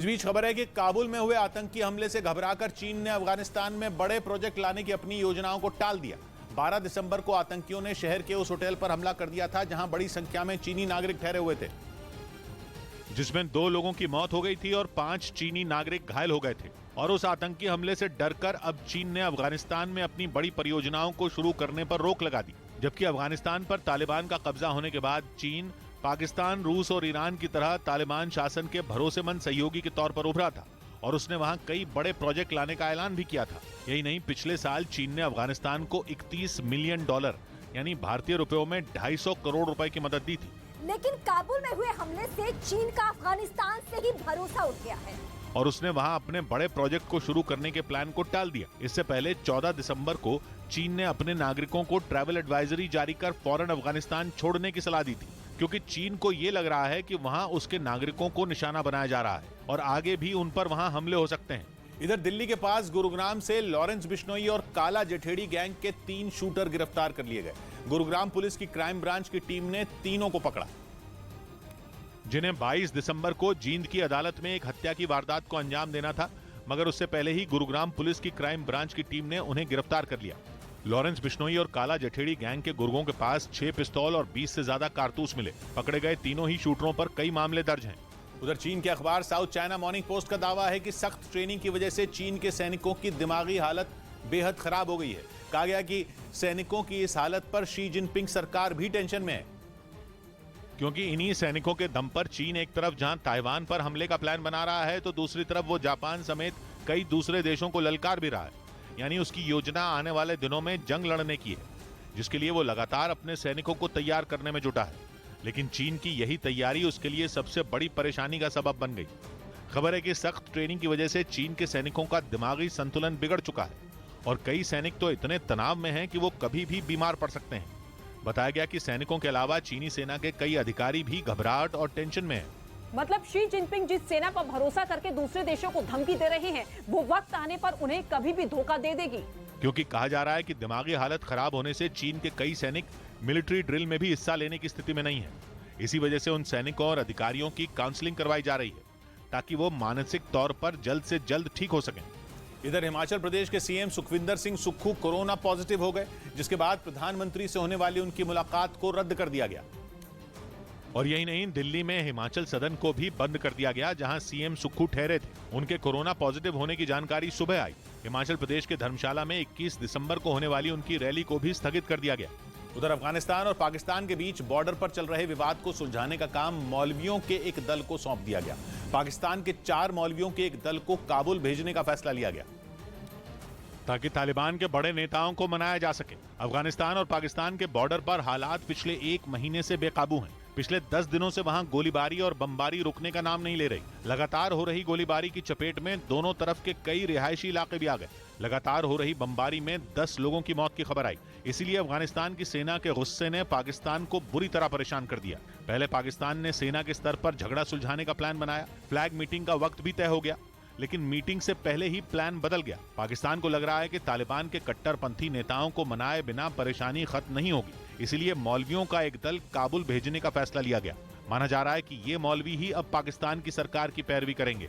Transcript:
इस बीच खबर है कि काबुल में हुए आतंकी हमले से घबराकर चीन ने अफगानिस्तान में बड़े प्रोजेक्ट लाने की अपनी योजनाओं को टाल दिया। 12 दिसंबर को आतंकियों ने शहर के उस होटल पर हमला कर दिया था जहां बड़ी संख्या में चीनी नागरिक ठहरे हुए थे, जिसमें 2 लोगों की मौत हो गई थी और 5 चीनी नागरिक घायल हो गए थे। और उस आतंकी हमले से डरकर अब चीन ने अफगानिस्तान में अपनी बड़ी परियोजनाओं को शुरू करने पर रोक लगा दी। जबकि अफगानिस्तान पर तालिबान का कब्जा होने के बाद चीन पाकिस्तान, रूस और ईरान की तरह तालिबान शासन के भरोसेमंद सहयोगी के तौर पर उभरा था और उसने वहां कई बड़े प्रोजेक्ट लाने का ऐलान भी किया था। यही नहीं, पिछले साल चीन ने अफगानिस्तान को $31 मिलियन यानी भारतीय रुपयों में 250 करोड़ रुपए की मदद दी थी। लेकिन काबुल में हुए हमले से चीन का अफगानिस्तान से ही भरोसा उठ गया है और उसने वहां अपने बड़े प्रोजेक्ट को शुरू करने के प्लान को टाल दिया। इससे पहले 14 दिसंबर को चीन ने अपने नागरिकों को ट्रैवल एडवाइजरी जारी कर फौरन अफगानिस्तान छोड़ने की सलाह दी थी, क्योंकि चीन को ये लग रहा है कि वहां उसके नागरिकों को निशाना बनाया जा रहा है और आगे भी उन पर वहां हमले हो सकते हैं। इधर दिल्ली के पास गुरुग्राम से लॉरेंस बिश्नोई और काला जठेड़ी गैंग के 3 शूटर गिरफ्तार कर लिए गए। गुरुग्राम पुलिस की क्राइम ब्रांच की टीम ने तीनों को पकड़ा, जिन्हें 22 दिसंबर को जींद की अदालत में एक हत्या की वारदात को अंजाम देना था, मगर उससे पहले ही गुरुग्राम पुलिस की क्राइम ब्रांच की टीम ने उन्हें गिरफ्तार कर लिया। लॉरेंस बिश्नोई और काला जठेड़ी गैंग के गुर्गों के पास 6 पिस्तौल और 20 से ज्यादा कारतूस मिले। पकड़े गए तीनों ही शूटरों पर कई मामले दर्ज हैं। उधर चीन के अखबार साउथ चाइना मॉर्निंग पोस्ट का दावा है कि सख्त ट्रेनिंग की वजह से चीन के सैनिकों की दिमागी हालत बेहद खराब हो गई है। कहा गया कि सैनिकों की इस हालत पर शी जिनपिंग सरकार भी टेंशन में है, क्योंकि इन्हीं सैनिकों के दम पर चीन एक तरफ जहां ताइवान पर हमले का प्लान बना रहा है, तो दूसरी तरफ वो जापान समेत कई दूसरे देशों को ललकार भी रहा है। यानी उसकी योजना आने वाले दिनों में जंग लड़ने की है, जिसके लिए वो लगातार अपने सैनिकों को तैयार करने में जुटा है। लेकिन चीन की यही तैयारी उसके लिए सबसे बड़ी परेशानी का सबब बन गई। खबर है कि सख्त ट्रेनिंग की वजह से चीन के सैनिकों का दिमागी संतुलन बिगड़ चुका है और कई सैनिक तो इतने तनाव में हैं कि वो कभी भी बीमार पड़ सकते हैं। बताया गया कि सैनिकों के अलावा चीनी सेना के कई अधिकारी भी घबराहट और टेंशन में हैं। मतलब शी जिनपिंग जिस सेना पर भरोसा करके दूसरे देशों को धमकी दे रहे हैं, वो वक्त आने पर उन्हें कभी भी धोखा दे देगी। क्योंकि कहा जा रहा है कि दिमागी हालत खराब होने से चीन के कई सैनिक मिलिट्री ड्रिल में भी हिस्सा लेने की स्थिति में नहीं है। इसी वजह से उन सैनिकों और अधिकारियों की काउंसलिंग करवाई जा रही है, ताकि वो मानसिक तौर पर जल्द से जल्द ठीक हो सकें। इधर हिमाचल प्रदेश के CM Sukhvinder Singh Sukhu corona positive हो गए, जिसके बाद प्रधानमंत्री से होने वाली उनकी मुलाकात को रद्द कर दिया गया। और यही नहीं, दिल्ली में हिमाचल सदन को भी बंद कर दिया गया, जहां सीएम सुक्खू ठहरे थे। उनके कोरोना पॉजिटिव होने की जानकारी सुबह आई। हिमाचल प्रदेश के धर्मशाला में 21 दिसंबर को होने वाली उनकी रैली को भी स्थगित कर दिया गया। उधर अफगानिस्तान और पाकिस्तान के बीच बॉर्डर पर चल रहे विवाद को सुलझाने का काम मौलवियों के एक दल को सौंप दिया गया। पाकिस्तान के 4 मौलवियों के एक दल को काबुल भेजने का फैसला लिया गया, ताकि तालिबान के बड़े नेताओं को मनाया जा सके। अफगानिस्तान और पाकिस्तान के बॉर्डर पर हालात पिछले 1 महीने से बेकाबू हैं। पिछले 10 दिनों से वहां गोलीबारी और बमबारी रुकने का नाम नहीं ले रही। लगातार हो रही गोलीबारी की चपेट में दोनों तरफ के कई रिहायशी इलाके भी आ गए। लगातार हो रही बमबारी में 10 लोगों की मौत की खबर आई। इसीलिए अफगानिस्तान की सेना के गुस्से ने पाकिस्तान को बुरी तरह परेशान कर दिया। पहले पाकिस्तान ने सेना के स्तर पर झगड़ा सुलझाने का प्लान बनाया। फ्लैग मीटिंग का वक्त भी तय हो गया, लेकिन मीटिंग से पहले ही प्लान बदल गया। पाकिस्तान को लग रहा है कि तालिबान के कट्टरपंथी नेताओं को मनाए बिना परेशानी खत्म नहीं होगी, इसलिए मौलवियों का एक दल काबुल भेजने का फैसला लिया गया। माना जा रहा है कि ये मौलवी ही अब पाकिस्तान की सरकार की पैरवी करेंगे।